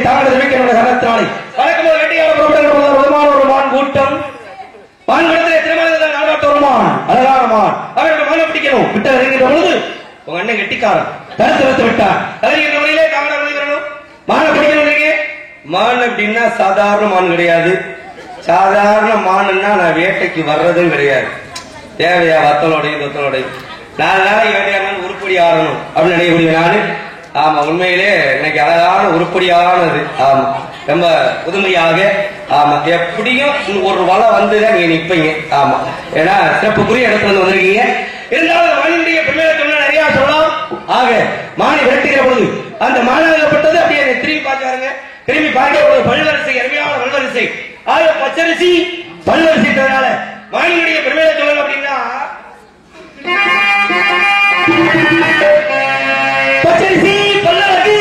தாங்கள் தெரிவிக்கின்ற காரணத்தினாலே வழக்கமாக வேட்டையாட புறப்படுகிற விதமான ஒரு மான் கூட்டம் மான்களத்திலே திருமணத்தில் நாடாட்ட ஒரு மான் அழகான மான் அவரோட மானை பிடிக்கணும் விட்டு அறிகின்ற பொழுது உங்க அண்ணன் கெட்டிக்காரன் தடுத்து வைத்து விட்டார். அறிகின்ற முறையிலே தாங்கள் வரணும் மானை பிடிக்கணும். மான் அப்படின்னா சாதாரண மான் கிடையாது. சாதாரண மானுன்னா நான் வேட்டைக்கு வர்றதும் கிடையாது. தேவையா வத்தலோடையும் தொத்தலோடையும் 4 நாளைக்கு வேட்டையாடணும் உருப்படி ஆடணும் அப்படின்னு நினைக்கக்கூடிய நானு. ஆமா உண்மையிலே எனக்கு அழகான உருப்படியானது. ஆமா ரொம்ப புதுமையாக. ஆமா எப்படியும் ஒரு வலை வந்துதான் நீங்க நிற்பீங்க. ஆமா ஏன்னா சிறப்புக்குரிய இடத்துல வந்திருக்கீங்க. இருந்தாலும் மானினுடைய பெருமையை நிறைய சொல்லலாம். ஆக மானை விரட்டுகிற பொழுது அந்த மானாகப்பட்டது அப்படியே திரும்பி பார்த்தாருங்க. திரும்பி பார்க்கிற பொழுது பல்வரிசை அருமையான பல்வரிசை. ஆக பச்சரிசி பல்வரிசைனால மானினுடைய பெருமையை சொல்லணும் அப்படின்னா பச்சரிசி பல்லவருக்கு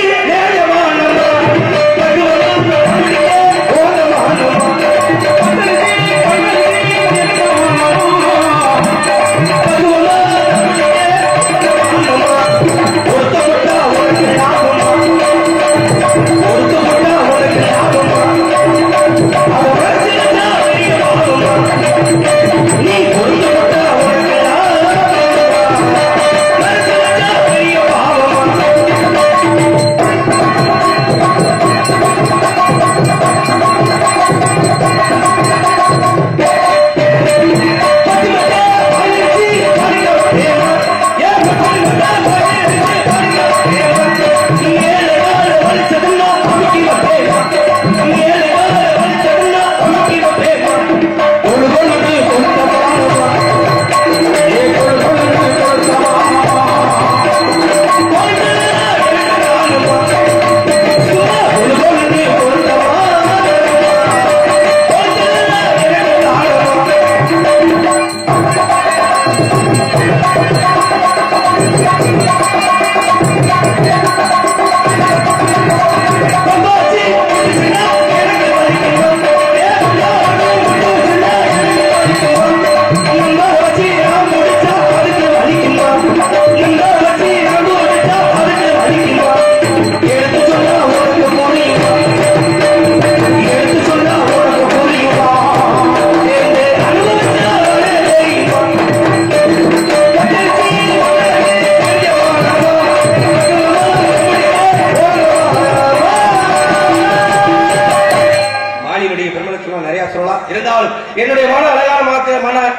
நேரமான என்னுடைய மான அழகான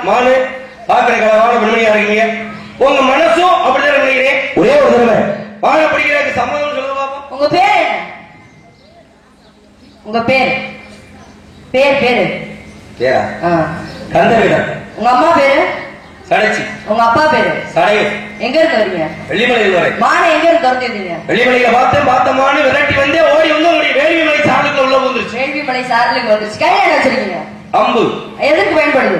மானு பார்க்கிற அழகான பெண்மணியா இருக்கீங்க. உங்க மனசும் அப்படிதான் நினைக்கிறேன். ஒரே ஒரு தடவை மானை பிடிக்கிறதுக்கு சம்மதம் சொல்லுங்க பாப்போம். உங்க பேர் உங்க பேர் பேர் பேரு பேரா கந்தவீரன். உங்க அம்மா பேரு சடைச்சி. உங்க அப்பா பேரு சடையை. எங்க இருந்து வரீங்க? வெள்ளிமலையில் வரை. மானை எங்க இருந்து திறந்துட்டீங்க? வெள்ளிமலையில பார்த்த மானு விரட்டி வந்து ஓடி வந்து உங்களுடைய வேள்விமலை சார்லுக்கு உள்ள வந்துருச்சு. வேள்விமலை சார்லுக்கு வந்துருச்சு. கையில என்ன வச்சிருக்கீங்க? அம்பு. எதுக்கு பயன்படுது?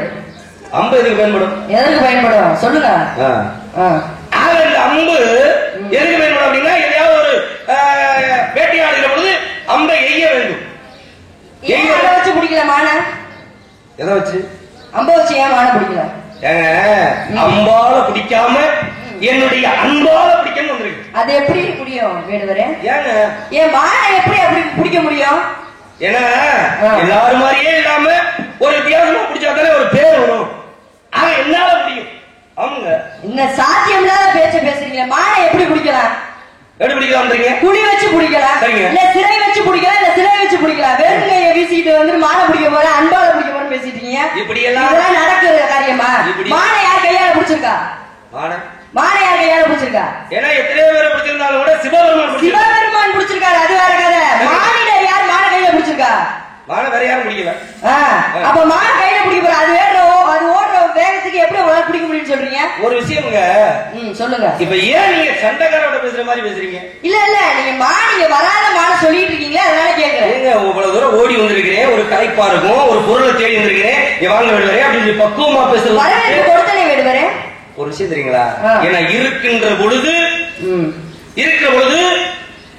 அம்பு எதுக்கு பயன்படும்? எதற்கு பயன்படும் சொல்லுங்க. இந்த அம்பு எதுக்கு பயன்படும் அப்படின்னா எதையாவது ஒரு வேட்டையாடுகிற பொழுது அம்பை எய்ய வேண்டும். எதை வச்சு பிடிக்கல மானை? எதை வச்சு? அம்ப வச்சு ஏன் மானை பிடிக்கல? அம்பால பிடிக்காம என்னுடைய அன்பால பிடிக்கணும் வந்திருக்கு. அது எப்படி முடியும் வேடுவரே? ஏங்க என் மானை எப்படி அப்படி பிடிக்க முடியும்? ஏன்னா எல்லாரும் மாதிரியே இல்லாம ஒரு வித்தியாசமா பிடிச்சாதானே ஒரு பேர் வரும். ஆனா என்னால முடியும். அவங்க என்ன சாத்தியம் இல்லாத பேச்ச பேசுறீங்க. மானை எப்படி பிடிக்கலாம்? எப்படி பிடிக்கலாம்? குழி வச்சு பிடிக்கலாம், இல்ல சிறை வச்சு பிடிக்கலாம், இல்ல சிறை வச்சு பிடிக்கலாம். வெறுங்கைய வீசிட்டு வந்து மானை பிடிக்க போற அன்பால பிடிக்க போறேன்னு பேசிட்டீங்க. இப்படி எல்லாம் நடக்குற காரியமா? மானை யார் கையால பிடிச்சிருக்கா? மானை யார் கையால பிடிச்சிருக்கா? ஏன்னா எத்தனையோ பேரை பிடிச்சிருந்தாலும் கூட சிவபெருமான் பிடிச்சிருக்காரு. அது வேற கதை. மானிடர் யார் மானை கையில பிடிச்சிருக்கா? மானை வேற யாரும் பிடிக்கல. அப்ப மானை கையில பிடிக்க போற அது வேற அது ஓடுற வேகத்துக்கு எப்படி உங்களால பிடிக்க முடியும்னு சொல்றீங்க? ஒரு விஷயம்ங்க. சொல்லுங்க. இப்ப ஏன் நீங்க சண்டைக்காரோட பேசுற மாதிரி பேசுறீங்க? இல்ல நீங்க நீங்க வராத மானை சொல்லிட்டு இருக்கீங்களா, அதனால கேக்குறேன். இவ்வளவு தூரம் ஓடி வந்திருக்கிறேன், ஒரு கலைப்பா இருக்கும், ஒரு பொருளை தேடி வந்திருக்கிறேன், வாங்க வேடுவரே அப்படின்னு பக்குவமா பேசுறது கொடுத்தனே வேடுவரே. ஒரு விஷயம் தெரியுங்களா? ஏன்னா இருக்கின்ற பொழுது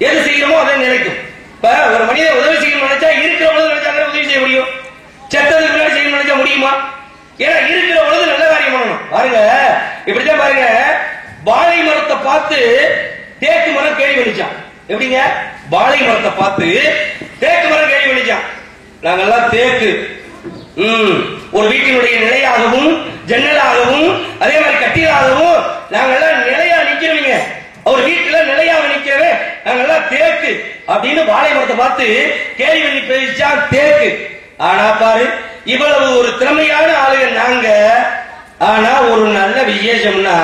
எது செய்யணுமோ அதை நினைக்கும். இப்ப ஒரு மனிதன் உதவி செய்யணும்னு நினைச்சா இருக்கிற பொழுது நினைச்சாங்க உதவி செய்ய முடியும். செத்ததுக்கு முன்னாடி செய்யணும்னு நினைச்சா முடியுமா? ஏன்னா இருக்கிற பொழுது நல்ல காரியம் பண்ணணும். பாருங்க இப்படிதான் பாருங்க, வாழை மரத்தை பார்த்து தேக்கு மரம் கேள்வி பண்ணிச்சான். எப்படிங்க? வாழை மரத்தை பார்த்து தேக்கு மரம் கேள்வி பண்ணிச்சான். நாங்கெல்லாம் தேக்கு ஒரு வீட்டினுடைய நிலையாகவும் ஜன்னலாகவும் அதே மாதிரி கட்டிலாகவும் நாங்கெல்லாம் நிலையா நிக்கிறவங்க. ஒரு வீட்டுல நிலையாக நிக்கவே நாங்கெல்லாம் தேக்கு அப்படின்னு வாழை மரத்தை பார்த்து கேள்வி பண்ணி பேசிச்சான் தேக்கு. ஆனா பாரு, இவ்வளவு ஒரு திறமையான ஆளுங்க நாங்க. ஆனா ஒரு நல்ல விசேஷம்னா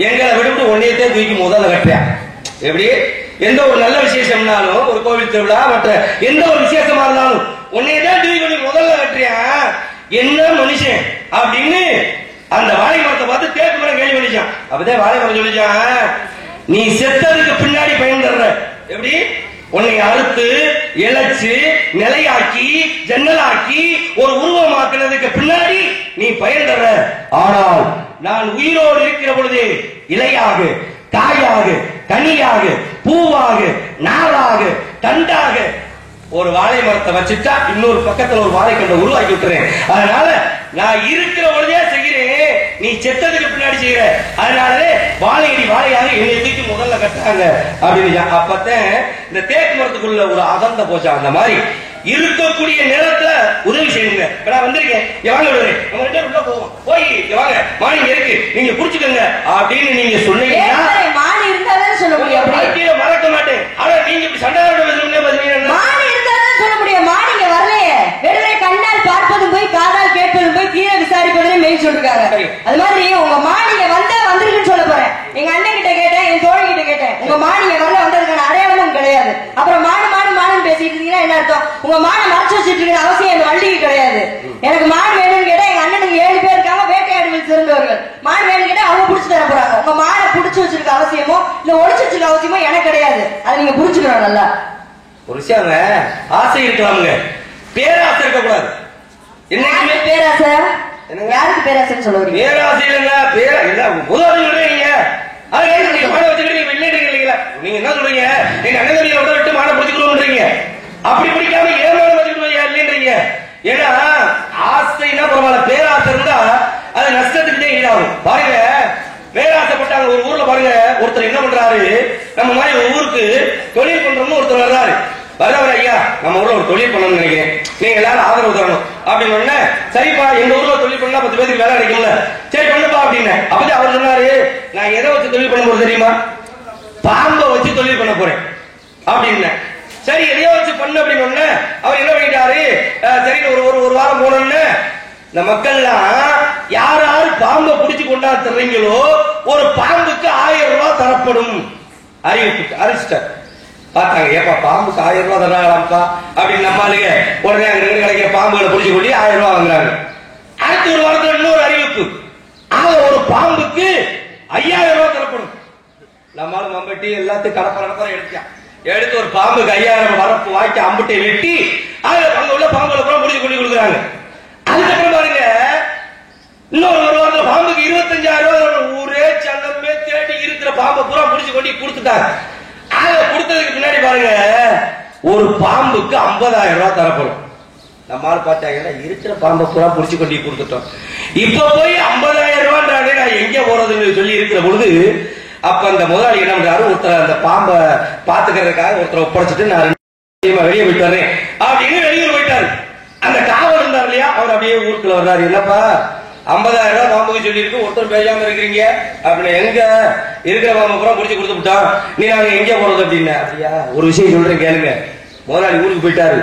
எங்களை விட்டு ஒன்னையத்தே தூக்கி முதல்ல கட்டுறேன். எப்படி எந்த ஒரு நல்ல விசேஷம்னாலும் ஒரு கோவில் திருவிழா மற்ற எந்த ஒரு விசேஷமா இருந்தாலும் உன்னையதான் தூக்கி பண்ணி முதல்ல கட்டுறேன். என்ன மனுஷன் அப்படின்னு அந்த வாழை மரத்தை பார்த்து தேக்கு மரம் கேள்வி பண்ணிச்சான். அப்பதான் வாழை மரம் சொல்லிச்சான், நீ செத்ததுக்கு பின்னாடி பயன் தர்ற. எப்படி உன்னை அறுத்து இழைச்சு நிலையாக்கி ஜன்னலாக்கி ஒரு உருவமாக்குனதுக்கு பின்னாடி நீ பயன் தர்ற. ஆனால் நான் உயிரோடு இருக்கிற பொழுது இலையாக காயாக கனியாக பூவாக நாராக தண்டாக ஒரு வாழை மரத்தை வச்சுட்டா இன்னொரு பக்கத்துல ஒரு வாழை கண்டை உருவாக்கி விட்டுறேன். அதனால நான் இருக்கிற பொழுதே செய்கிறேன், நீ செத்ததுக்கு பின்னாடி செய்யற. அதனாலே வாழையடி வாழையாக என்னை தூக்கி முதல்ல கட்டுறாங்க அப்படின்னு. அப்பத்தான் இந்த தேக்கு மரத்துக்குள்ள ஒரு அகந்த போச்சா. அந்த மாதிரி இருக்கக்கூடிய நேரத்துல உதவி செய்யுங்க. வந்திருக்கேன் வாங்க நம்ம ரெண்டு பேரும் உள்ள போவோம், போய் வாங்க மாணி இருக்கு நீங்க புடிச்சுக்கோங்க அப்படின்னு நீங்க சொன்னீங்கன்னா மாணி இருந்தாலும் சொல்ல முடியும், மறக்க மாட்டேன். ஆனா நீங்க இப்படி சண்டாரோட மாணி இருந்தாலும் சொல்ல முடியும். மாணிங்க வரலையே, வெறுமே கண்ணால் பார்ப்பதும் போய் காதால் கேட்பதும் போய் தீர விசாரிப்பதும் மெயின் சொல்லிருக்காங்க. அது மாதிரி உங்க மாணிங்க வந்தா வந்திருக்குன்னு சொல்ல போறேன். எங்க அண்ணன் கிட்ட கேட்டேன், என் தோழி கிட்ட கேட்டேன், உங்க மாணிங்க வரல வந்ததுக்கான அடையாளமும் கிடையாது. அப்புறம் மாடு மாடு மாடுன்னு பேசிட்டு இருக்கீங்கன்னா என்ன அர்த்தம்? உங்க மாடை மறைச்சு வச்சுட்டு இருக்கிற அவசியம் இந்த வண்டிக்கு கிடையாது. எனக்கு மாடு வேணும்னு கேட்டா எங்க அண்ணனுக்கு 7 பேர் இருக்காங்க, வேட்டையாடுகள் சிறந்தவர்கள். மாடு வேணும்னு கேட்டா அவங்க புடிச்சு தர போறாங்க. உங்க மாடை புடிச்சு வச்சிருக்க அவசியமோ இல்ல ஒளிச்சு வச்சிருக்க அவசியமோ எனக்கு கிடையாது. அதை நீங்க புரிஞ்சுக்கணும். நல்லா ஒரு விஷயம், ஆசை இருக்கலாமுங்க, பேராசை இருக்கக்கூடாது. என்னைக்குமே பேராசை யாருக்கு பேராசைன்னு சொல்ல வரீங்க? பேராசை இல்லைங்க, சொல்றீங்க. நீங்க மாடை வச்சுக்கிட்டு இல்லைங்களா? நீங்க என்ன சொல்றீங்க? நீங்க அண்ணன் விட விட்டு மாடை பிடிச்சுக்கணும்ன்றீங்க. அப்படி பிடிக்காம ஏமாட வச்சுக்கணும் இல்லைன்றீங்க. ஏன்னா ஆசைனா பரவாயில்ல, பேராசை இருந்தா அது நஷ்டத்துக்கு ஈடாகும். பாருங்க, பேராசைப்பட்டாங்க ஒரு ஊர்ல. பாருங்க, ஒருத்தர் என்ன பண்றாரு, நம்ம மாதிரி ஒரு ஊருக்கு தொழில் பண்றோம்னு ஒருத்தர் வர்றாரு. வர்றவர், ஐயா நம்ம ஊர்ல ஒரு தொழில் பண்ணணும்னு நினைக்கிறேன், நீங்க எல்லாரும் ஆதரவு தரணும் அப்படின்னு. சரிப்பா, எங்க ஊர்ல தொழில் பண்ணா 10 பேருக்கு வேலை கிடைக்கும்ல, சரி பண்ணுப்பா அப்படின்னு. அப்பதான் அவர் சொன்னாரு, நான் எதை வச்சு தொழில் பண்ண போறது தெரியுமா? பாம்பை வச்சு தொழில் பண்ண போறேன் அப்படின்னு. சரி, எதையோ வச்சு பண்ணு அப்படின்னு. அவர் என்ன பண்ணிட்டாரு, சரி ஒரு வாரம் போனோம்னு இந்த மக்கள்லாம் யார் யாரு பாம்பை பிடிச்சு கொண்டாந்து தர்றீங்களோ ஒரு பாம்புக்கு 1000 ரூபாய் தரப்படும் அறிவிப்பு அறிவிச்சிட்டார். பார்த்தாங்க, ஏப்பா பாம்புக்கு 1000 ரூபாய் தர்றாங்களாப்பா அப்படின்னு. நம்மளுக்கு உடனே அங்க கிடைக்கிற பாம்புகளை பிடிச்சு கொண்டு 1000 ரூபாய் வாங்குறாங்க. அடுத்த ஒரு வாரத்தில் இன்னொரு அறிவிப்பு, ஒரு பாம்புக்கு 5000 ரூபாய் தரப்படும். நம்மளால மம்பட்டி எல்லாத்தையும் கடப்பட எடுத்து ஒரு பாம்புக்கு 5000 வரப்பு வாக்கி அம்பட்டை வெட்டி அங்க உள்ள பாம்புகளை பூரா முடிச்சு கொண்டு கொடுக்குறாங்க. அதுக்கப்புறம் பாருங்க, இன்னொரு ஒரு வாரத்தில் பாம்புக்கு 25000 ரூபாய். ஊரே சந்தமே தேடி இருக்கிற பாம்பை பூரா முடிச்சு கொண்டு கொடுத்துட்டாங்க. கொடுத்ததுக்கு பின்னாடி பாருங்க, ஒரு பாம்புக்கு 50000 ரூபாய் தரப்படும். நம்மால பார்த்தாங்கன்னா இருக்கிற பாம்பை பூரா முடிச்சு கொண்டு கொடுத்துட்டோம். இப்ப போய் 50000 ரூபாய் நான் எங்க போறதுன்னு சொல்லி இருக்கிற பொழுது, அப்ப அந்த முதலாளி என்ன பண்றாரு, ஒருத்தர் அந்த பாம்பை பாத்துக்கிறதுக்காக ஒருத்தரை ஒப்படைச்சிட்டு நான் வெளியே போயிட்டு வர்றேன் அப்படின்னு வெளியூர் போயிட்டாரு. அந்த காவல் இருந்தார் இல்லையா, அவர் அப்படியே ஊருக்குள்ள வர்றாரு. என்னப்பா 50000 ரூபாய் பாம்புக்கு சொல்லி இருக்கு, ஒருத்தர் பேசாம இருக்கிறீங்க அப்படின்னு. எங்க இருக்கிற பாம்பை பூரா முடிச்சு கொடுத்து விட்டான், நீ நாங்க எங்க போறது அப்படின்னு. அப்படியா, ஒரு விஷயம் சொல்றேன் கேளுங்க. முதலாளி ஊருக்கு போயிட்டாரு,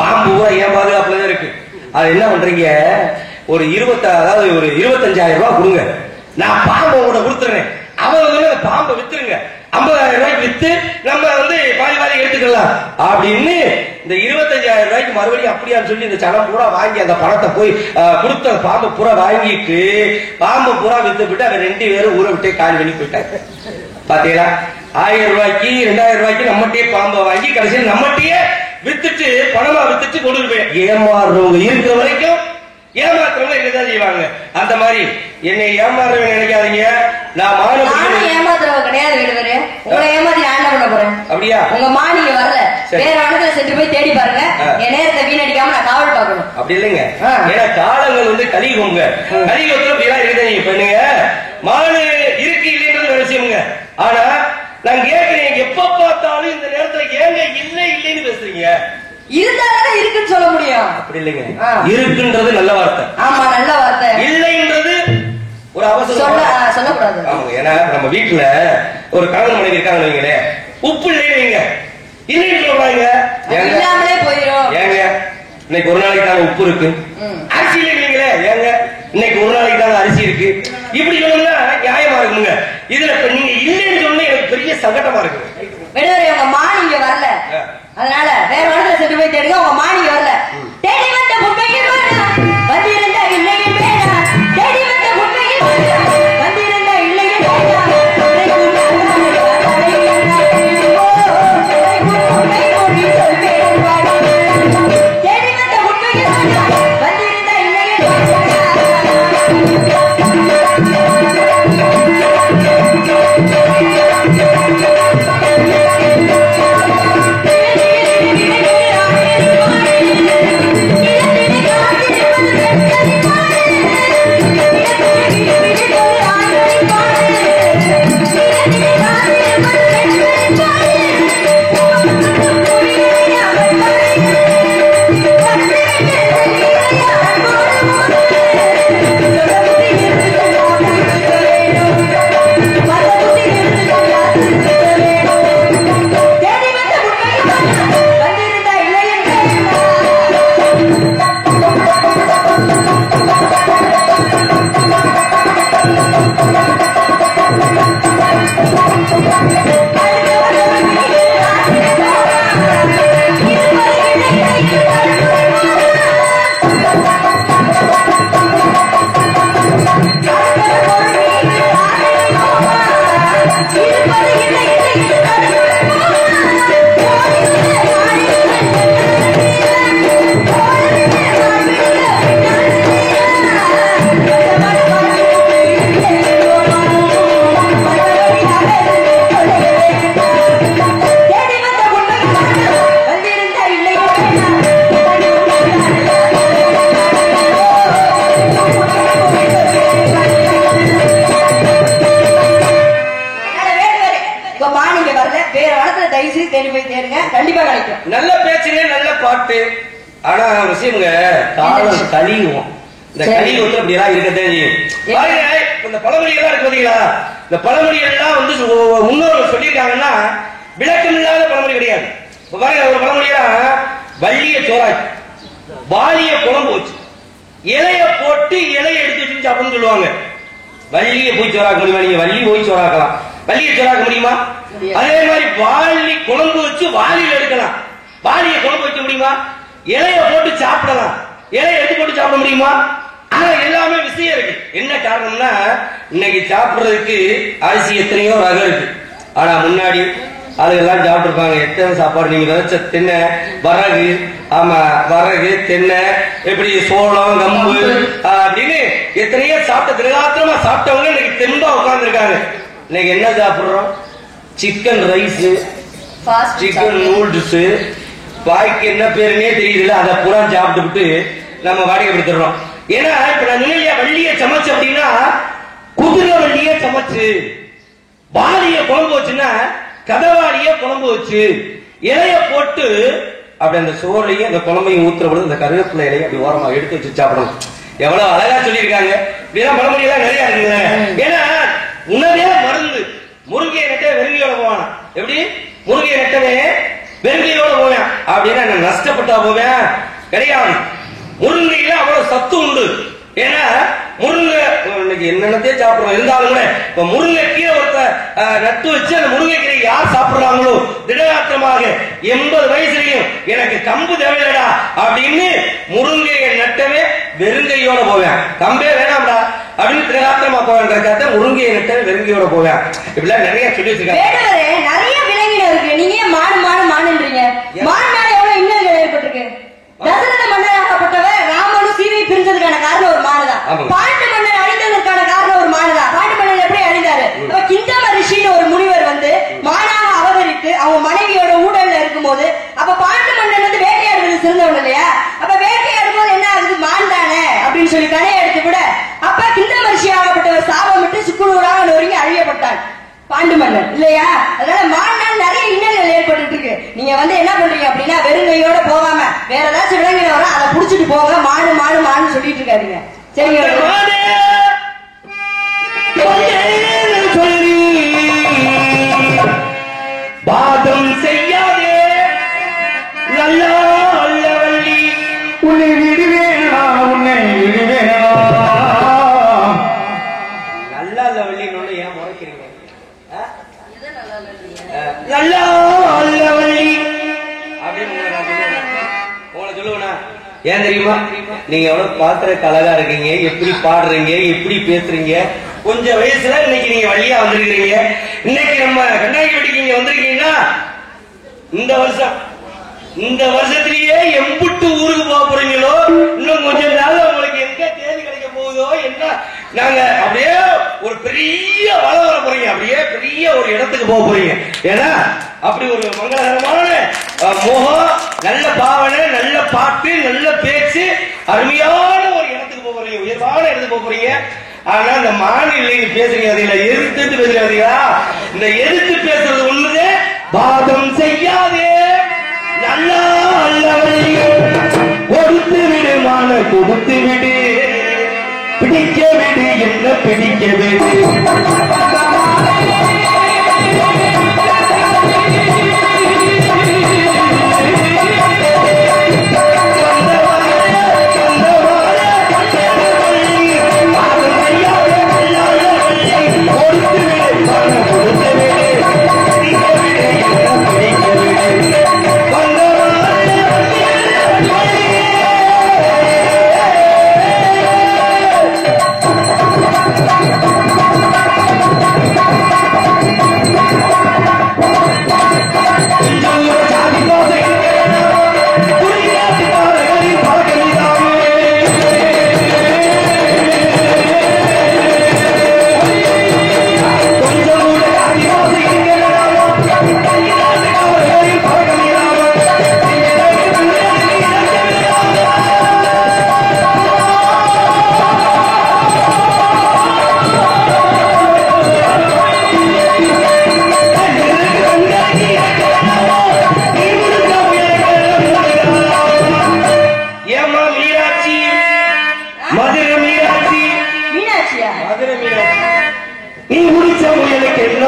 பாம்பு பூரா ஏன் பாதுகாப்புலதான் இருக்கு. அது என்ன பண்றீங்க, ஒரு 25000 ரூபாய் கொடுங்க, நான் பாம்பை கூட கொடுத்துறேன். அவங்க பாம்பை வித்துருங்க, 50000 ரூபாய்க்கு வித்து நம்ம பாதி பாதி எடுத்துக்கலாம் அப்படின்னு. இந்த 25000 ரூபாய்க்கு மறுபடியும் அப்படியான்னு சொல்லி இந்த சனம் பூரா வாங்கி அந்த பணத்தை போய் கொடுத்த பாம்பை பூரா வாங்கிட்டு பாம்பை பூரா வித்து விட்டு அவன் 2 பேரும் ஊரை விட்டே காலி பண்ணி போயிட்டாங்க. பாத்தீங்களா, 1000 ரூபாய்க்கு 2000 ரூபாய்க்கு நம்மகிட்டயே பாம்பை வாங்கி கடைசியில் நம்மகிட்டயே வித்துட்டு பணமா வித்துட்டு கொண்டு போய் ஏமாறுறவங்க இருக்கிற வரைக்கும் ஏமாத்துறவங்க என்னதான் செய்வாங்க. அந்த மாதிரி என்னை ஏமாறுறவங்க நினைக்காதீங்க, நான் ஏமாத்துறவங்க கிடையாது. விடுவரு உங்களை ஏமாத்தி நான் என்ன பண்ண போறேன்? அப்படியா, உங்க மாணிங்க வரல, வேற இடத்துல சென்று போய் தேடி பாருங்க. என் நேரத்தை வீணடிக்காம நான் காவல் பார்க்கணும். அப்படி இல்லைங்க, ஏன்னா காலங்கள் கலியுகங்க. கலியுகத்துல இப்படி எல்லாம் இருக்குதா நீங்க பண்ணுங்க. மானு இருக்கு இல்லைன்றது நினைச்சுங்க. ஆனா நான் கேட்கிறேன், எப்ப பார்த்தாலும் இந்த நேரத்துல ஏன் இருந்தாலும் இருக்குன்னு சொல்ல முடியும். அப்படி இல்லைங்க, இருக்குன்றது நல்ல வார்த்தை. ஆமா, நல்ல வார்த்தை. இல்லைன்றது ஒரு அவசரம் சொல்லக்கூடாது. ஏன்னா நம்ம வீட்டுல ஒரு கணவன் மனைவி இருக்காங்க வைங்களே, உப்பு இல்லைங்க இல்லைன்னு சொல்றாங்க, இல்லாமலே போயிடும். ஏங்க இன்னைக்கு ஒரு நாளைக்கு தானே உப்பு இருக்கு, அரிசி இல்லைங்களே, ஏங்க இன்னைக்கு ஒரு நாளைக்கு தானே அரிசி இருக்கு, இப்படி சொல்லணும்னா நியாயமா இருக்குங்க. இதுல நீங்க இல்லைன்னு சொன்னா எனக்கு பெரிய சங்கடமா இருக்கு. விடுதலை உங்க மான் இங்க வரல, அதனால வேற இடத்துல சென்று போய் தேடுங்க. உங்க மான் இங்க வரல. தேடி வந்த முன்மையில் வந்திருந்த இல்லையில் வேண்டாம், தேடி வந்த முன்மையில் வந்திருந்த இல்லையில் வேண்டாம். நல்ல பேச்சுங்க, நல்ல பாட்டு. ஆனா விஷயங்க காலம் கலியும், இந்த கலியுகத்துல இப்படி எல்லாம் இருக்கதே செய்யும். பாருங்க, இந்த பழமொழி எல்லாம் இருக்கு பாத்தீங்களா, இந்த பழமொழி எல்லாம் வந்து முன்னோர்கள் சொல்லியிருக்காங்கன்னா விளக்கம் இல்லாத பழமொழி கிடையாது. பாருங்க, ஒரு பழமொழியா வள்ளிய சோறாச்சு, வாலிய குழம்பு வச்சு, இலைய போட்டு இலைய எடுத்து வச்சு சாப்பிடுன்னு சொல்லுவாங்க. வள்ளிய போய் சோறாக்க முடியுமா? நீங்க வள்ளி போய் சோறாக்கலாம், வள்ளிய சோறாக்க முடியுமா? அதே மாதிரி வாலி குழம்பு வச்சு வாலியில எடுக்கலாம், வாலிய குழம்பு வைக்க முடியுமா? இலைய போட்டு சாப்பிடலாம், இலைய எடுத்து போட்டு சாப்பிட முடியுமா? ஆனா எல்லாமே விஷயம் இருக்கு. என்ன காரணம்னா, இன்னைக்கு சாப்பிடுறதுக்கு அரிசி எத்தனையோ ரகம் இருக்கு. ஆனா முன்னாடி அதெல்லாம் சாப்பிட்டு இருப்பாங்க. எத்தனை சாப்பாடு நீங்க விதைச்ச தென்னை, வரகு, ஆமா வரகு, தென்னை, எப்படி சோளம், கம்பு அப்படின்னு எத்தனையோ சாப்பிட்ட திரகாத்திரமா சாப்பிட்டவங்க இன்னைக்கு தெம்பா உட்கார்ந்து இருக்காங்க. இன்னைக்கு என்ன சாப்பிடுறோம்? சிக்கன் ரைஸ், சிக்கன் நூடுல்ஸ், பாய்க்கு என்ன பேருன்னே தெரியல, அதை பூரா சாப்பிட்டு நம்ம வாடகைப்படுத்துறோம். ஏன்னா இப்ப நான் நிலையா வள்ளிய சமைச்சு அப்படின்னா குதிரை வள்ளிய சமைச்சு, வாலிய குழம்பு வச்சுன்னா கதவாளிய குழம்பு வச்சு, இலைய போட்டு அப்படி அந்த சோறையும் அந்த குழம்பையும் ஊத்துற பொழுது அந்த கருவேப்பிலை இலையை அப்படி ஓரமா எடுத்து வச்சு சாப்பிடணும். எவ்வளவு அழகா சொல்லியிருக்காங்க. இப்படிதான் பழமொழி எல்லாம் நிறைய இருக்குங்க. ஏன்னா உணவே மருந்து. முருங்கையை நட்ட வெறுங்கையோட போவானா? எப்படி முருங்கையை நட்டவே வெறுங்கையோட போவேன் அப்படின்னா நான் நஷ்டப்பட்டா போவேன்? கிடையாது. முருங்கையில அவ்வளவு சத்து உண்டு. ஏன்னா முருங்கை இன்னைக்கு என்னென்னதே சாப்பிடுறோம், இருந்தாலும் கூட இப்ப முருங்கை கீரை ஒருத்த நட்டு வச்சு அந்த முருங்கை கீரை யார் சாப்பிடுறாங்களோ திடகாத்திரமாக 80 வயசுலயும் எனக்கு கம்பு தேவையில்லடா அப்படின்னு முருங்கையை நட்டவே வெறுங்கையோட போவேன். கம்பே வேணாம்டா அப்படின்னு திடகாத்திரமா போவேன்றக்காக முருங்கையை நட்டவே வெறுங்கையோட போவேன். இப்படிலாம் நிறைய சொல்லி வச்சிருக்காங்க. நிறைய விலங்கின இருக்கு. நீங்க மாடு மாடு மாடுன்றீங்க. மாடு மேல எவ்வளவு இன்னல்கள் ஏற்பட்டிருக்கு. தசரத மன்னராகப்பட்டவர் ராமனும் சீதையை பிரிஞ்சதுக்கான காரணம் ஒரு மாடுதான். பாண்டு மன்னர் அழிந்ததற்கான காரணம் ஒரு மாடுதான். பாண்டு மன்னர் எப்படி அழிந்தாரு? கிந்தம ரிஷின்னு ஒரு முனிவர் வந்து மானாக அவதரித்து அவங்க மனைவியோட ஊழல்ல இருக்கும்போது, அப்ப பாண்டு மன்னர் வந்து வேட்டையாடுவது சிறந்தவன் இல்லையா? அப்ப வேட்டையாடும் போது என்ன ஆகுது? மான் தானே அப்படின்னு சொல்லி கடையை எடுத்து கூட அப்ப கிந்தம ரிஷி ஆகப்பட்டவர் சாபமிட்டு சுக்குநூறாக நொறுங்கி அழியப்பட்டார் பாண்டு மன்னர் இல்லையா? அதனால மானால் நிறைய இன்னல்கள் ஏற்பட்டு இருக்கு. நீங்க வந்து வந்து என்ன பண்றீங்க அப்படின்னா வெறுங்கையோட போகாம வேற ஏதாச்சும் விலங்குல வர அதை புடிச்சிட்டு போங்க. மாடு மாடு மாடுன்னு சொல்லிட்டு இருக்காதீங்க. சரிங்க சொல்லி பாதம் செய்யாதே நல்லா அல்லவள்ளி உன்னை விடுவேனா உன்னை விடுவேனா நல்லா அல்லவள்ளின்னு ஏன் முறைக்கிறீங்க? நல்லா அல்லவள்ளி அப்படின்னு உங்களை சொல்லுவேனா? ஏன் தெரியுமா? நீங்க எவ்வளவு பாத்திரக்கு அழகா இருக்கீங்க, எப்படி பாடுறீங்க, எப்படி பேசுறீங்க. கொஞ்சம் வயசுல இன்னைக்கு நீங்க வழியா வந்திருக்கீங்க. இன்னைக்கு நம்ம கண்ணாடி வெடிக்கு இங்க வந்திருக்கீங்கன்னா இந்த வருஷத்திலேயே எம்புட்டு ஊருக்கு போக போறீங்களோ, இன்னும் கொஞ்ச நாள் உங்களுக்கு எங்க தேதி கிடைக்க போகுதோ என்ன, நாங்க அப்படியே ஒரு பெரிய வள வர போறீங்க, அப்படியே பெரிய ஒரு இடத்துக்கு போக போறீங்க. ஏன்னா அப்படி ஒரு மங்களகரமான முகம், நல்ல பாவனை, நல்ல பாட்டு, நல்ல பேச்சு, அருமையான ஒரு இடத்துக்கு போக போறீங்க, உயர்வான இடத்துக்கு போக போறீங்க. ஆனா இந்த மாநில பேசுறீங்க, அதுல எதிர்த்து பேசுறீங்களா? இந்த எதிர்த்து பேசுறது ஒண்ணுதே. பாதம் செய்யாதே நல்லா அல்லவள்ளி கொடுத்து விடு மான கொடுத்து விடு பிடிக்க விடு என்ன பிடிக்க விடு நீ முடிச்ச முயலுக்கு என்ன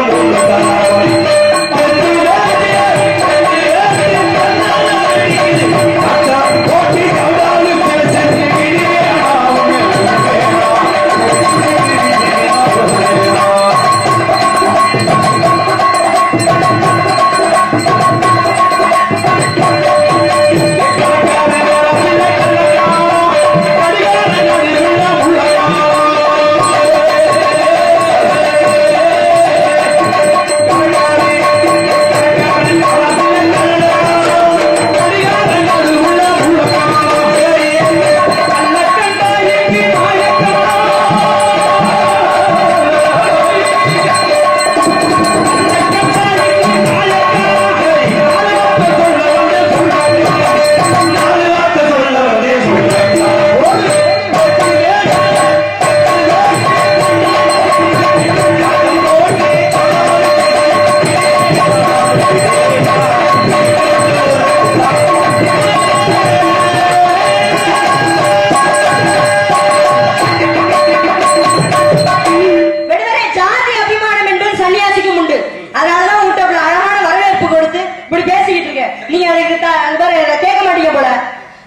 கேட்க மாட்டீங்க போல.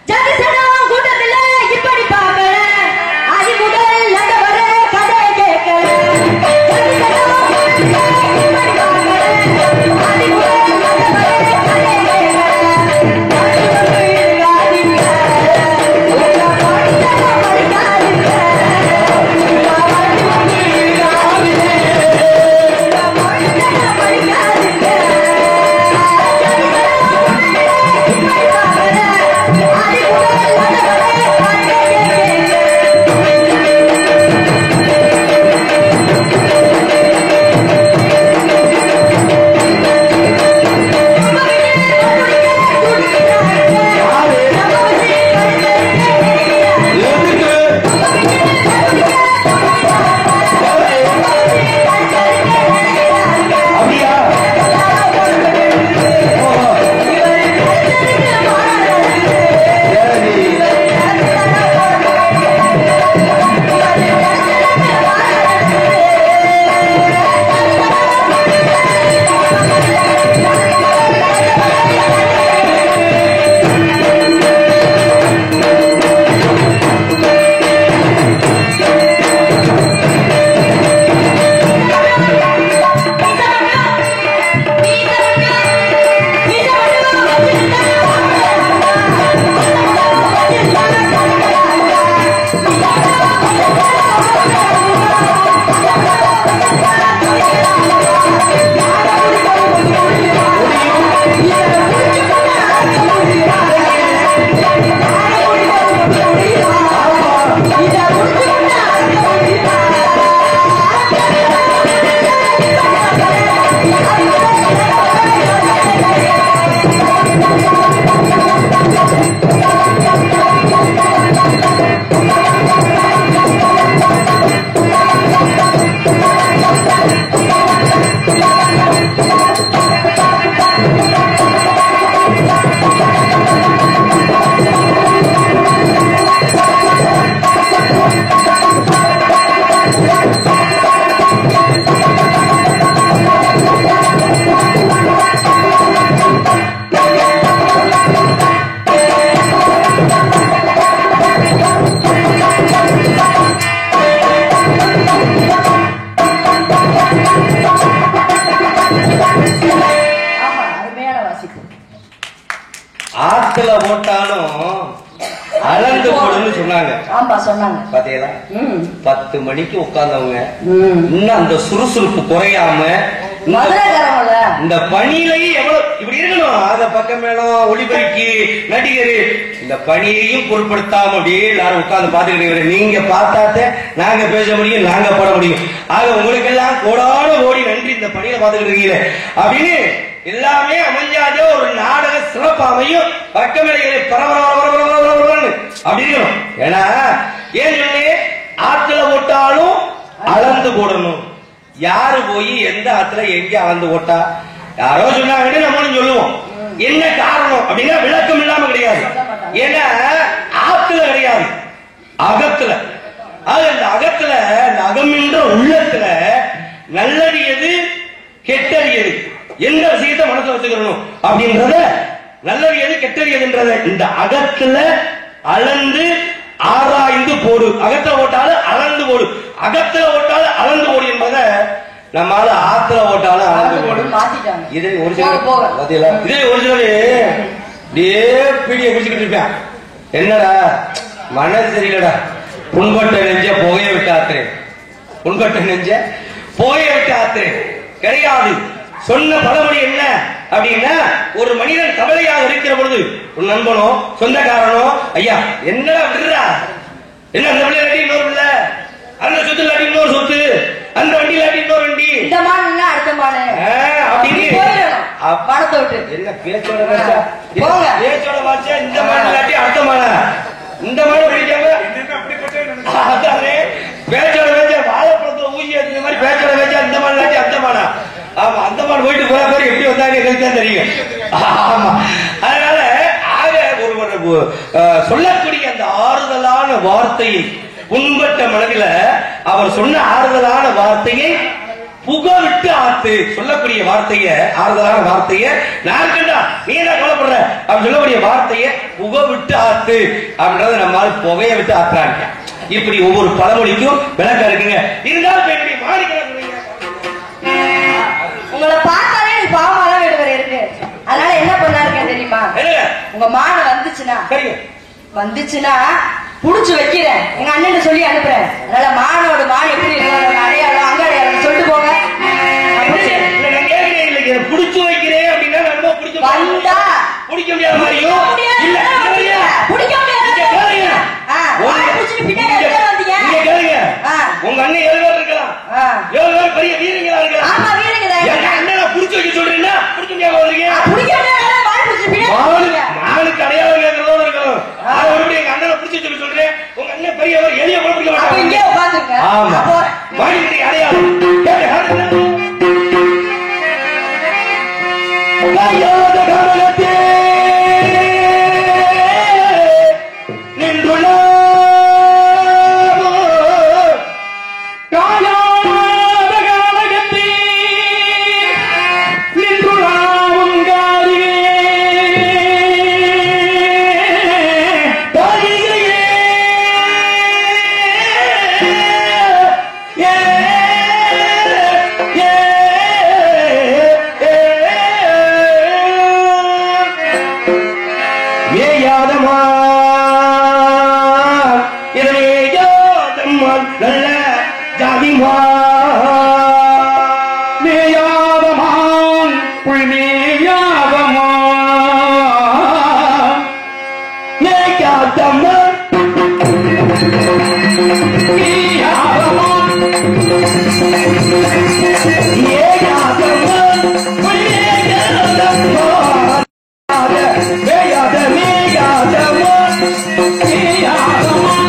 ஜாதி சட்டம் கூட்டத்தில் இப்படி பார்க்கல, அது முதல் வர கதை கேட்கல. ஜாதி சட்டம் கூட்டத்தில் இப்படி பார்க்கல, அது முதல் வர கதை கேட்கல. படிக்காதீங்க ஆத்துல போட்டாலும் அளந்து போடுன்னு சொன்னாங்க. ஆமா சொன்னாங்க. பாத்தீங்களா? 10 மணிக்கு உட்கார்ந்தவங்க இன்னும் அந்த சுறுசுறுப்பு குறையாம இந்த பணியிலையும் எவ்வளவு இப்படி இருக்கணும். அத பக்கம் மேலும் ஒளிபெருக்கி நடிகர் இந்த பணியையும் பொருட்படுத்தாம அப்படியே எல்லாரும் உட்கார்ந்து பாத்துக்கிட்டு நீங்க பார்த்தாத்தே நாங்க பேச முடியும், நாங்க பாட முடியும். ஆக உங்களுக்கு எல்லாம் கோடான ஓடி நன்றி இந்த பணியில பாத்துக்கிட்டு இருக்கீங்க அப்படின்னு எல்லாமே அமைஞ்சாதே ஒரு நாடக சிறப்பு அமையும். பக்கமேடைகளை பரபரன்னு அப்படி இருக்கணும். ஏன்னா ஏன் சொல்லி ஆத்துல போட்டாலும் அளந்து போடணும். யாரு போய் எந்த ஆத்துல எங்க அளந்து போட்டா யாரோ சொன்னாங்கன்னு நம்மளும் சொல்லுவோம். என்ன காரணம் அப்படின்னா விளக்கம் இல்லாம கிடையாது. ஏன்னா ஆத்துல கிடையாது, அகத்துல. அந்த அகத்துல இந்த அகமின்ற உள்ளத்துல நல்லது எது கெட்டது எது எந்த விஷயத்தை மனசுல வச்சுக்கணும் அப்படின்றத நல்லது எது கெட்டது எதுன்றத இந்த அகத்துல அளந்து ஆராய்ந்து போடு. அகத்துல ஓட்டாலும் அளந்து போடு, அகத்துல ஓட்டாலும் அளந்து போடு என்பதை நம்மால ஆத்துல ஓட்டாலும் அளந்து போடு. இதே ஒரிஜினல் இதே ஒரிஜினல் பீடியை குடிச்சுக்கிட்டு இருப்பேன். என்னடா மனசு தெரியலடா, புண்பட்ட நெஞ்ச புகைய விட்டு ஆத்துறேன், புண்பட்ட நெஞ்ச புகைய விட்டு ஆத்துறேன் கிடையாது. சொன்ன பழமொழி என்ன அப்படின்னா, ஒரு மனிதன் கவலையாக இருக்கிற பொழுது ஒரு நண்பனோ சொந்தக்காரனோ ஐயா என்னடா விடுறா, என்ன அந்த பிள்ளை இல்லாட்டி இன்னொரு பிள்ளை, அந்த சொத்து இல்லாட்டி இன்னொரு சொத்து, அந்த வண்டி இல்லாட்டி இன்னொரு வண்டி, இந்த மாடு அடுத்த மாடு அப்படின்னு பணத்தை விட்டு என்ன பேச்சோட வாச்சா, பேச்சோட வாச்சா இந்த மாடு இல்லாட்டி அடுத்த மாடா, இந்த மாடு பிடிக்காம அதானே பேச்சோட பேச்ச வாழைப்பழத்துல ஊசி அந்த மாதிரி பேச்சோட பேச்சா இந்த மாடு இல்லாட்டி அந்த மாடா. ஆமா அந்த மாடு போயிட்டு போற மாதிரி எப்படி வந்தாங்க தான் தெரியும். ஆமா அதனால ஆக ஒரு சொல்லக்கூடிய அந்த ஆறுதலான வார்த்தையை புண்பட்ட மனதில அவர் சொன்ன ஆறுதலான வார்த்தையை புகவிட்டு ஆத்து. சொல்லக்கூடிய வார்த்தைய ஆறுதலான வார்த்தைய நான் கண்டா நீ என்ன கவலைப்படுற அப்படின்னு சொல்லக்கூடிய வார்த்தைய புகவிட்டு ஆத்து அப்படின்றத நம்மால் புகைய விட்டு ஆத்துறாங்க. இப்படி ஒவ்வொரு பழமொழிக்கும் விளக்கம் இருக்குங்க. இருந்தாலும் என்னுடைய மாணிக்க உங்களை பார்த்தாலே நீ பாவமாதான் விடுவார் இருக்கு. அதனால என்ன பண்ணாருங்க தெரியுமா, உங்க மாடு வந்துச்சுன்னா புடிச்சு வைக்கிறேன், எங்க அண்ணன் சொல்லி அனுப்புறேன். அதனால மானோட மாடு எப்படி அடையாளம் அங்க அடையாளம் சொல்லிட்டு போங்க. புடிச்சு வைக்கிறேன் அப்படின்னா வந்தா பிடிக்க முடியாத மாதிரியும் பிடிக்க முடியாது. உங்க அண்ணன் 7 பேர் இருக்கலாம், 7 பேர் பெரிய வீரங்களா இருக்கலாம். அண்ணன் புடிச்சு வைக்க சொல்றீங்கன்னா பிடிக்க முடியாது. மானுக்கு அடையாளம் கேட்கறதோட இருக்கணும். எங்க அண்ணனை பிடிச்சு சொல்லி சொல்றேன், உங்க அண்ணன் பெரிய எளிய பிடிக்க மாட்டாங்க. ஆமா மானுக்கு அடையாளம் நின்றுள்ள நல்ல ஜாதிமான் மேயாதமான் புள்மேயாதமான் மேயாதமான் மேயாதமான் மேயாதமான் புள்மேயாதமான் மேயாத மேயாதமான் மேயாதமான்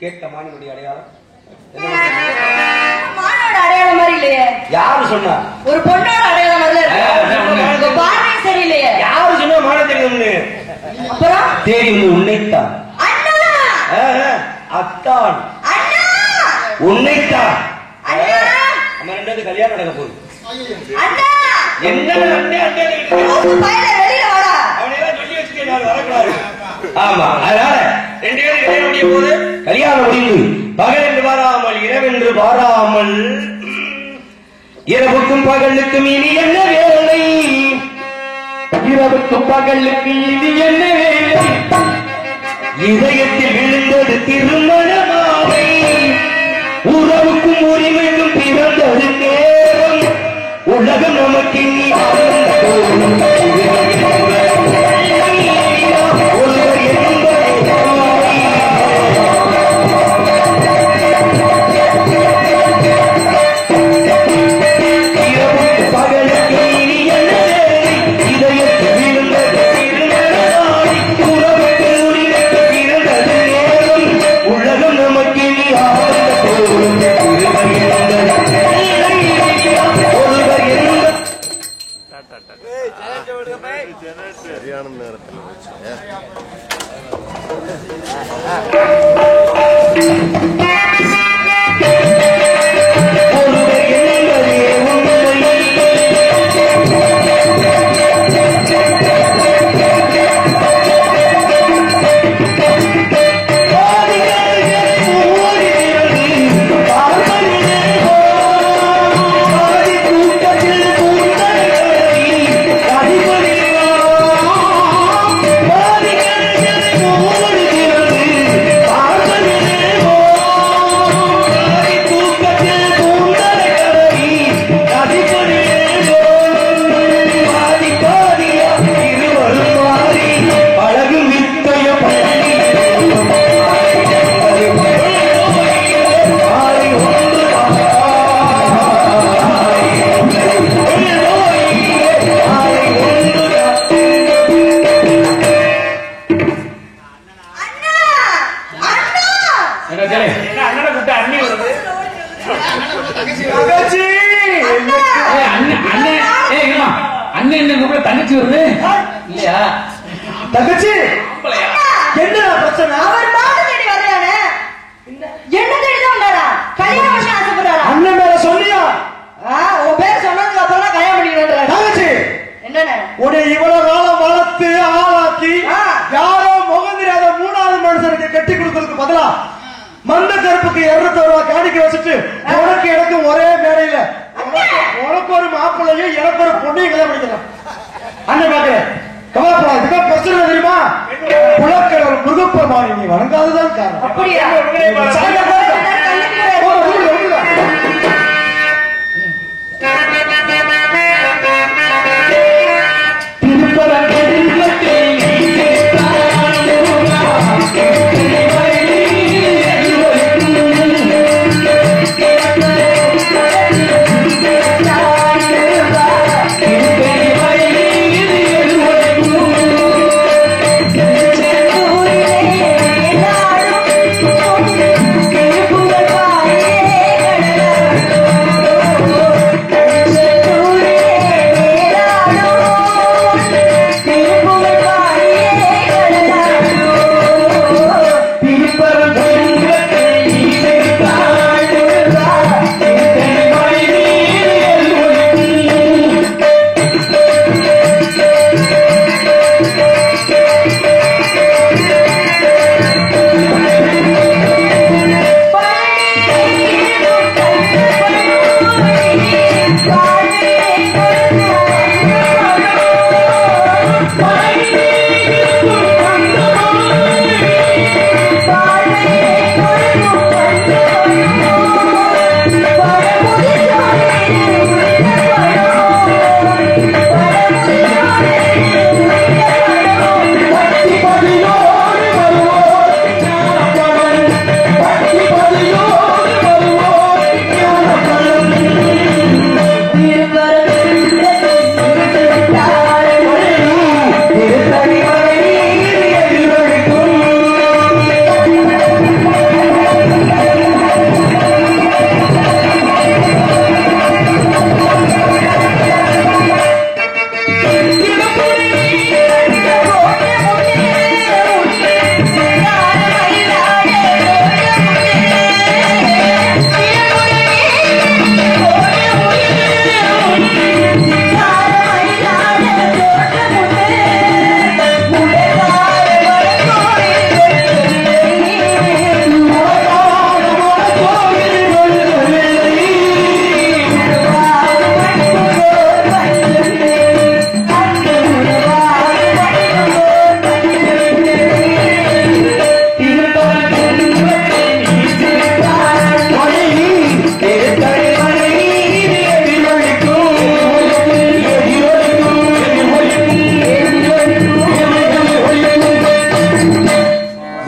கேட்ட மாணியுடைய அடையாளம் மானோட அடையாளம் மாதிரி இல்லையே. யாரு சொன்னா? ஒரு பொண்ணோட அடையாளம் மாதிரி இருக்கு. பார்வை சரியில்லையே. யாரு சொன்னா மான தெரியும்னு? அப்புறம் தெரியும் உன்னைத்தான். அத்தான் உன்னைத்தான். நம்ம ரெண்டாவது கல்யாணம் நடக்க போகுது. என்ன அண்ணே அண்ணே அவனையெல்லாம் சொல்லி வச்சுட்டு நான் வரக்கூடாது. ஆமா, அதனால ரெண்டு பேரும் கல்யாணம் முடிய போது கல்யாணம் முடிந்து பகல் என்று பாராமல் இரவென்று பாராமல் இரவுக்கும் பகலுக்கும் இனி என்ன வேலை, இரவுக்கும் பகலுக்கு இனி என்ன வேலை, இதயத்தில் விழுந்தது திருமணமாவை, உறவுக்கும் உரிமைக்கும் பிறந்தது நேரம், உலகம் நமக்கு இனி சரியான நேரத்தில் தங்கச்சி வருது இல்லையா? தங்கச்சி என்ன பிரச்சனை? அவர் மாடு தேடி வரையானே என்ன தேடிதான் வந்தாரா? கல்யாணம் பண்ண ஆசைப்படுறாரா? அண்ணன் மேல சொல்லியா? உன் பேர் சொன்னதுக்கு அப்புறம் தான் கல்யாணம் பண்ணிக்கிறாரு. தங்கச்சி என்னன்னு உன்னை இவ்வளவு காலம் வளர்த்து ஆளாக்கி யாரோ முகம் தெரியாத மூணாவது மனுஷனுக்கு கட்டி கொடுக்கறதுக்கு பதிலா மந்த கருப்புக்கு 200 ரூபாய் காணிக்க வச்சுட்டு உனக்கு எனக்கு ஒரே மேடையில உனக்கு ஒரு மாப்பிள்ளையும் எனக்கு ஒரு பொண்ணையும் கல்யாணம் பண்ணிக்கலாம். அண்ணன் பாக்குறேன் கவலைப்படா. இதுதான் பிரச்சனை தெரியுமா? குலக்கடல் முருகப்பெருமானை நீ வணங்காததான் காரணம். அப்படியா? திருப்பதி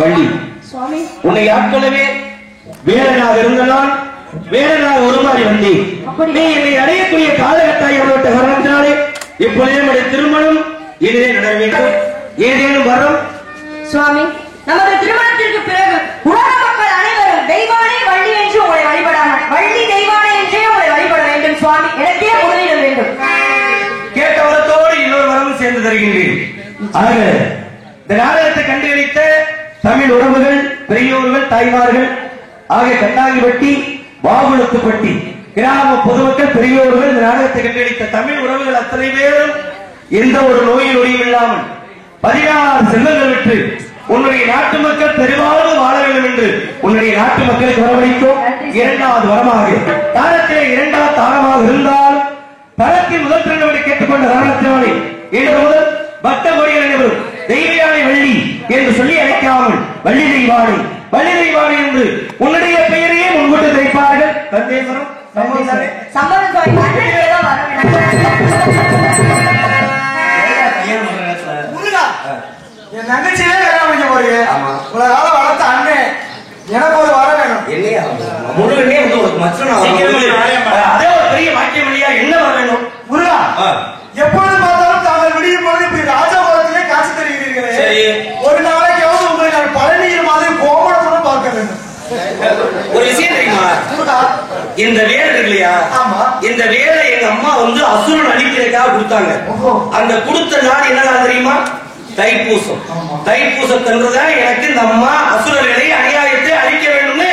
வள்ளி, சுவாமி உன்னை ஆட்கொள்ளவே வேடனாக இருந்தால் வேடனாக உருமாறி வந்தேன். நீ என்னை அடையக்கூடிய காலகட்டாயம் விட்ட காரணத்தினாலே இப்பொழுதே நம்முடைய திருமணம் இனிதே நட வேண்டும். ஏதேனும் வரும் சுவாமி, நமது திருமணத்திற்கு பிறகு உலக மக்கள் அனைவரும் தெய்வானை வள்ளி என்று உங்களை வழிபடாமல் வள்ளி தெய்வானை என்றே உங்களை வழிபட வேண்டும். சுவாமி, எனக்கே முதலிடம் வேண்டும். கேட்ட வரத்தோடு இன்னொரு வரமும் சேர்ந்து தருகின்றேன். ஆக இந்த நாடகத்தை கண்டுகளித்த தமிழ் உறவுகள், பெரியோர்கள், தாய்மார்கள் ஆக கண்ணாங்கிப்பட்டி, பாகுலத்துப்பட்டி கிராம பொதுமக்கள், பெரியோர்கள் இந்த நாடகத்தை கண்டுகளித்த தமிழ் உறவுகள் அத்தனை பேரும் எந்த ஒரு நோயில் நொடியும் இல்லாமல் 16 செல்வங்கள் விட்டு உன்னுடைய நாட்டு மக்கள் பெரும்பாலும் வாழ வேண்டும் என்று உன்னுடைய நாட்டு மக்களுக்கு வரவழைத்தோம். இரண்டாவது வரமாக தாரத்திலே இரண்டாவது தாரமாக இருந்தால் தரத்தின் முதல் திருநவரை கேட்டுக்கொண்ட காரணத்தினாலே இன்று முதல் பக்த கோடிகள் அனைவரும் தெய்வயானை வள்ளி என்று சொல்லி அழைக்காமல் வள்ளி தெய்வானை, வள்ளி தெய்வானை என்று உன்னுடைய பெயரையே முன்கொண்டு தைப்பார்கள். தந்தேஸ்வரம் சம்பந்தம் சுவாமி, அண்ணனுக்கு ஏதோ வர என் தங்கச்சியே கல்யாணம் பண்ண போறீங்க. இவ்வளவு காலம் வளர்த்த அண்ணன் எனக்கு ஒரு வர வேணும். இல்லையா முருகனே வந்து ஒரு அதே ஒரு பெரிய வாக்கியம் இல்லையா? என்ன வர வேணும்? முருகா, எப்பொழுது பார்த்தாலும் தாங்கள் விடியும் பொழுது இப்படி ராஜபாலத்திலே காட்சி தருகிறீர்களே, ஒரு நாளைக்காவது உங்களை நான் பழனியில் மாதிரி கோபுரத்துடன் பார்க்க வேண்டும். ஒரு விஷயம் தெரியுமா? இந்த வேலை இருக்கு இல்லையா? இந்த வேலை எங்க அம்மா வந்து அசுரன் அழிக்கிறதுக்காக கொடுத்தாங்க. அந்த கொடுத்த நாள் என்ன நாள் தெரியுமா? தைப்பூசம். தைப்பூசத்தன்றுதான் எனக்கு இந்த அம்மா அசுரர்களை அநியாயத்தை அழிக்க வேண்டும்னு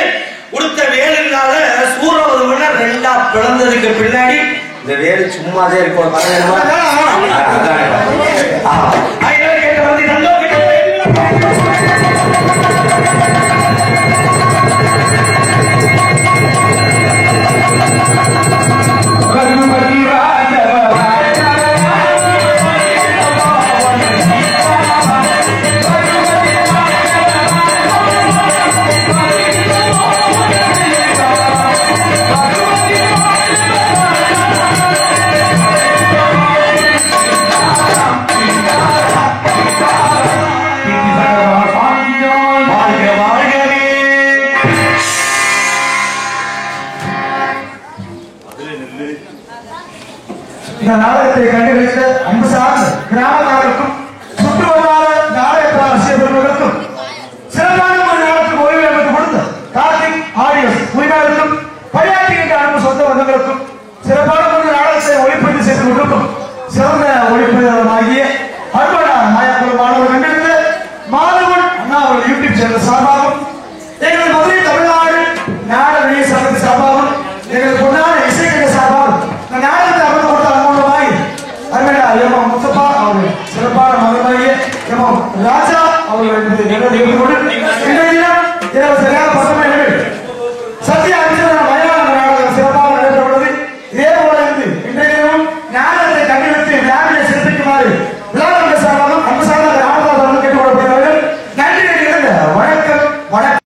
கொடுத்த வேலைனால சூரவது மன்னர் 2ஆ பிளந்ததுக்கு பின்னாடி இந்த வேலை சும்மாதே இருக்கும். இந்த நாடகத்தை கண்டுகளித்த அன்பு சார்ந்த கிராமத்தாருக்கும் சுற்றுவட்டார நாடக ரசிகர்களுக்கும் சிறப்பான ஒரு நாடகத்துக்கு ஓய்வு அமைத்து கொடுத்த கார்த்திக் ஆடியோஸ் உரிமையாளருக்கும் பணியாற்றுகின்ற அன்பு சொந்த வந்தங்களுக்கும் சிறப்பான ஒரு நாடகத்தை ஒளிப்பதிவு செய்து கொண்டிருக்கும் சிறந்த ஒளிப்பதிவாளராகிய அன்பனா நாயக்குழு மாணவர் கண்டெடுத்து மாணவன் அண்ணா அவர்கள் யூடியூப் சேனல் சார்பாக